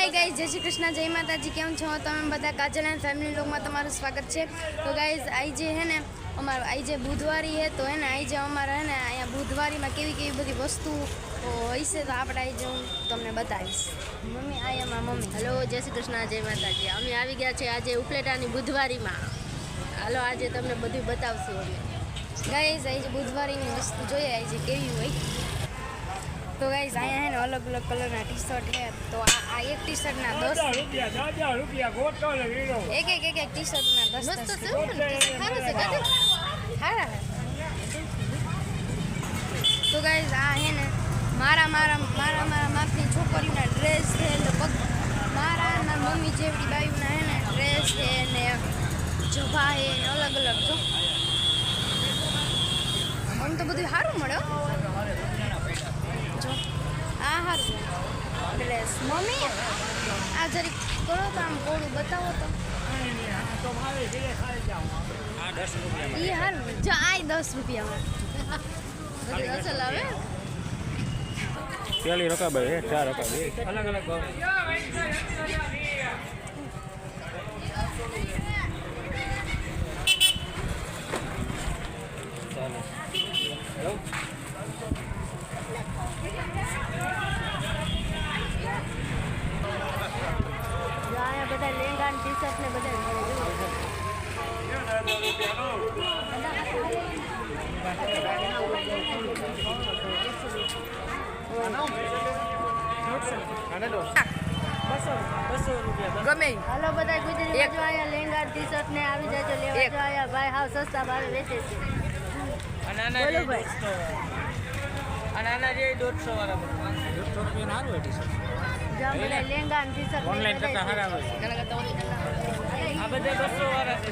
Hi guys, જય શ્રી કૃષ્ણ, જય માતાજી। કેમ છો તમે બધા? કાજલ એન્ડ ફેમિલી વ્લોગમાં તમારું સ્વાગત છે। તો ગાઈઝ આજે હે ને અમારે આજે બુધવારી है तो है ને આજે અમારે है ને અહીંયા બુધવારીમાં કેવી કેવી બધી વસ્તુ હોય છે તો આપણે આજે હું તમને બતાવીશ। મમ્મી આ અમારા મમ્મી। हेलो जय श्री कृष्ण जय माताजी। अमे આવી ગયા છે આજે ઉપલેટાની બુધવારીમાં। હાલો આજે તમને બધું બતાવશું અમે। ગાઈઝ આજે બુધવારીની વસ્તુ જોઈએ આજે કેવી હોય। तो गाइस आया है ना अलग अलग कलर ना टी शर्ट है तो आ एक टी शर्ट ना 10 रुपया गोटो लेलो एक टी शर्ट ना 10 મસ્ત છે સારું છે ગાજે हारा है। तो गाइस आ है ने मारा मापनी छोकरीना ड्रेस है लगभग मारा मम्मी जेवड़ी बायूना है ने ड्रेस है ने जभा है अलग अलग जो हम तो બધું સારું મળ્યો જો આ હારું ડ્રેસ મમ્મી આ જરી કરો તો આમ કોડું બતાવો તો આ 10 રૂપિયા ઈ હારું જો આ 10 રૂપિયામાં બધું અસલ આવે। પેલી રકાબાઈ હે 4 રકાબાઈ અલગ અલગ ભાવ ચાલો લો આયા બધા લેંગા ટી શર્ટ ને બધા ગમે હાલો બધા ગુજરાતી જો આયા લેંગા ટી શર્ટ ને આવી જાજો લેવા જો આયા ભાઈ હાવ સસ્તા ભાવે વેચે છે। બોલો ભાઈ અનાના જે 150 વાળા 150 રૂપિયા હારું હે ટી-શર્ટ જો બધા લેંગા ટી શર્ટ ઓનલાઈન કરતા હારા આવે આ બધા 200 વાળા છે।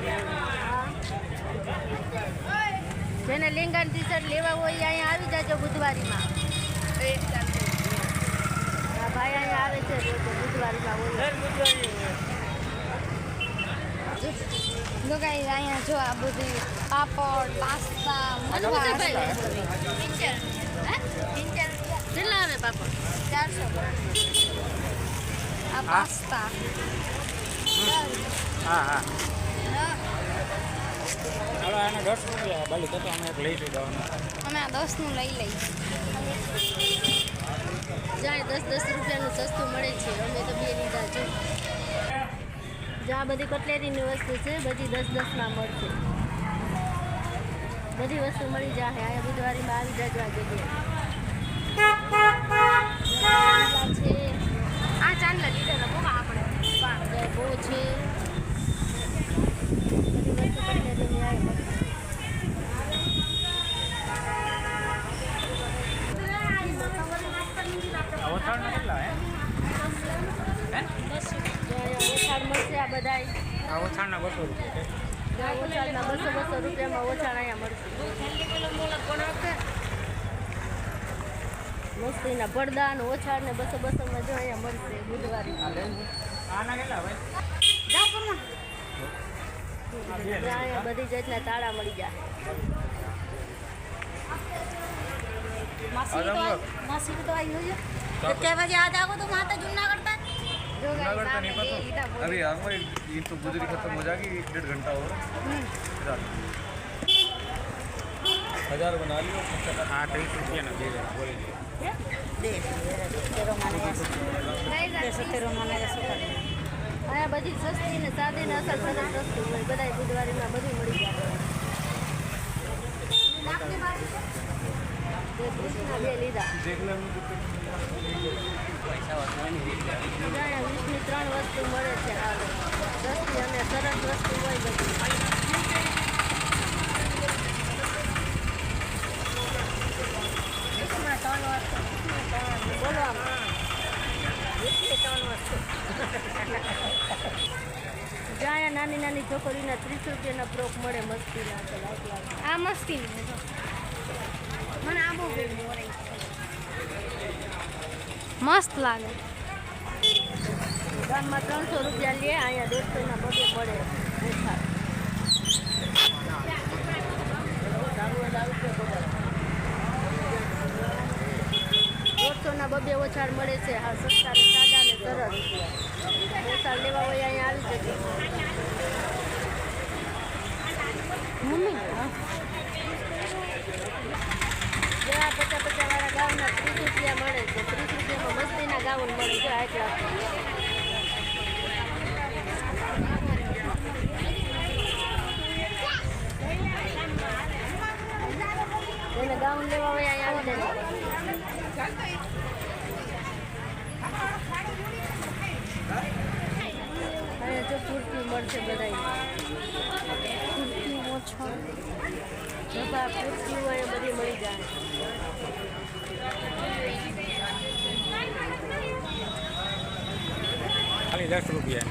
જેને લેંગા ટી શર્ટ લેવા હોય અહીંયા આવી જાજો બુધવારીમાં। હા ભાઈ અહીંયા આવે છે રોજ બુધવારીમાં હોય। તો ગાઈસ અહીંયા જો આ બધું પાપડ પાસ્તા કેટલા આવે પાપડ? 400 આ પાસ્તા હા હા હાલો આના 10 રૂપિયા બાલી તો અમે એક લઈ જવાનું અમે આ 10 નું લઈ લઈ જાય 10 રૂપિયાનું સસ્તું મળે છે। અમે તો બે લીધા છે। જ્યાં બધી કટલેરીની વસ્તુ છે બધી 10 માં મળશે। બધી વસ્તુ મળી જાય અહીંયા બુધવારીમાં આવી જાજો આ જગ્યાએ। છે આ ચાંદલા લીધા બહુ આપણે બહુ છે બધી વસ્તુ કટલેરીની આવી મળશે। ઓછાણ કેટલા હે ઓછાણ મળશે આ બધાય આ ઓછાણના 200 રૂપિયા ઓછાણના 200 રૂપિયામાં ઓછાણ અહીંયા મળશે। મસ્તીના પડદા અને ઓછાણ ને 200 માં જો અહીંયા મળશે બુધવારી। આના કેટલા ભાઈ અહીંયા બધી જાતના તાળા મળી જાય। માસી તો આવી હોય कितने बजे आ जाओगे तुम वहाँ तक जूनागढ़ तक? જો ગાઈસ जूनागढ़ का આ नहीं બે पता લીધા બહુ अभी आऊँगा ये तो गुजरी खत्म हो जाएगी 1-1.5 घंटा और 1000 बना लियो આ 30 રૂપિયાના બે જણા બોલી ગાઈસ અહીંયા બધી સસ્તી ને સાદી ને અસલ સરસ વસ્તુ હોય બધાય બુધવારીમાં બધું મળી જાય। બે લીધા देखने में અહીંયા 20 ની 3 વસ્તુ મળે છે। હાલ સસ્તી અને સરસ વસ્તુ હોય બધી। બોલો આમ 20 ની 3 વસ્તુ જ્યાં નાની નાની છોકરીના 30 રૂપિયાના ફ્રોક મળે મસ્તીના તો લાઈટ આ મસ્તી ની છે મને આ બહુ ગમ્યું ઓરેન્જ મસ્ત લાગે। ગામમાં 300 રૂપિયા લે અહીંયા 150 ના બગે પડે ઓછા। ના બબે ઓછાર મળે છે। હા સસ્તા ને સાદા ને સરસ। મળે છે 8 લાખ. એને ગાઉન લેવા હોય અહીંયા આવી જાય. અહીંયા જો કુર્તી મળશે બધા કુર્તી ઓછો જબા કુર્તી હોય એ બધી મળી જાય. ખાલી 10 રૂપિયા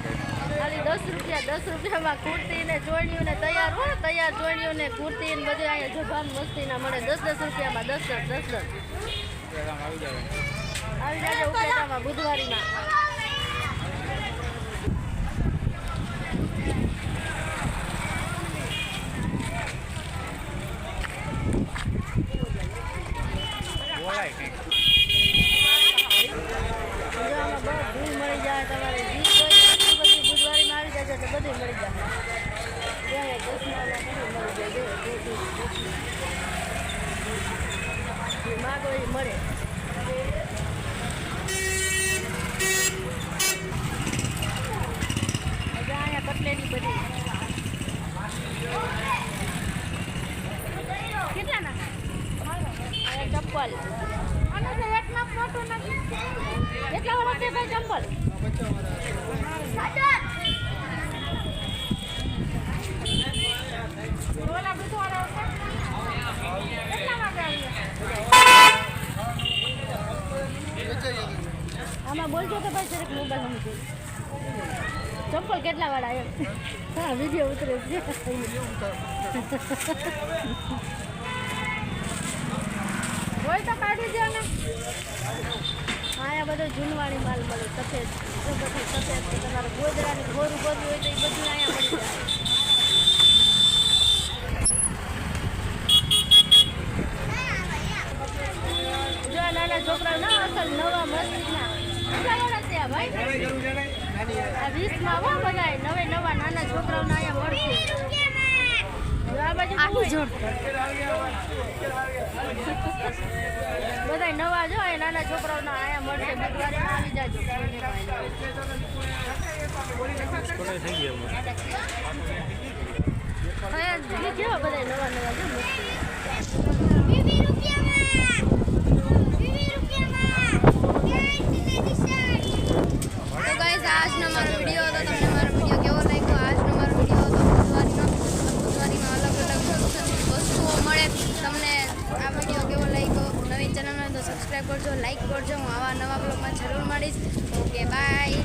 ખાલી 10 રૂપિયા 10 રૂપિયામાં કુર્તી ને ચોળીઓ ને તૈયાર હોય તૈયાર ચોળીઓ ને કુર્તી ને બધું અહીંયા જબાન મસ્તી ના મળે 10 રૂપિયામાં 10 આવી જાય. આવી જાય ઉપલેટામાં બુધવારીમાં. બોલાય કંઈક. જો આમાં બધું મળી જાય તમારે જીત હોય એટલી બધી બુધવારીમાં આવી જાય એટલે બધું મળી જાય. જો અહીંયા દસમાના બધું મળી જાય જો માગો એ મળે. અહીંયા કટલેરી બધી કેટલાના અહીંયા ચપ્પલ કેટલા વાળા છે ભાઈ ચંપલ? આમાં બોલજો કે ભાઈ જરાક મોબાઈલ સમજો ચંપલ કેટલા વાળા એમ? હા વિડીયો ઉતરે છે. હોય તો કાઢી દો ને. અહીંયા બધો જૂનવાણી માલ મળે સફેદ બધું સફેદ છે તમારે ગોદરાની ગોરું ગોરું હોય તો એ બધું અહીંયા મળી જાય. જો નાના છોકરા ના અસલ નવા મસ્તીના કેટલા વાળા છે આ ભાઈ? આ 20માં હો બધા નવે નવા નાના છોકરાઓના અહીંયા મળશે. આ બાજુ બધા નવા જો એ નાના છોકરાઓના આયા મળશે બુધવારે આવી જાજો. થઈ ગયા કેવા બધા નવા નવા જો તો ગાઈઝ આજનો મારો વિડીયો હતો. તમને મારો વિડીયો કેવો લાગ્યો? આજનો મારો વિડીયો હતો બુધવારીમાં અલગ અલગ વસ્તુઓ મળે. તમને આ વિડીયો કેવો લાગ્યો? નવી ચેનલ હોય તો સબસ્ક્રાઈબ કરજો, લાઈક કરજો. હું આવા નવા બ્લોગમાં જરૂર મળીશ. Okay bye.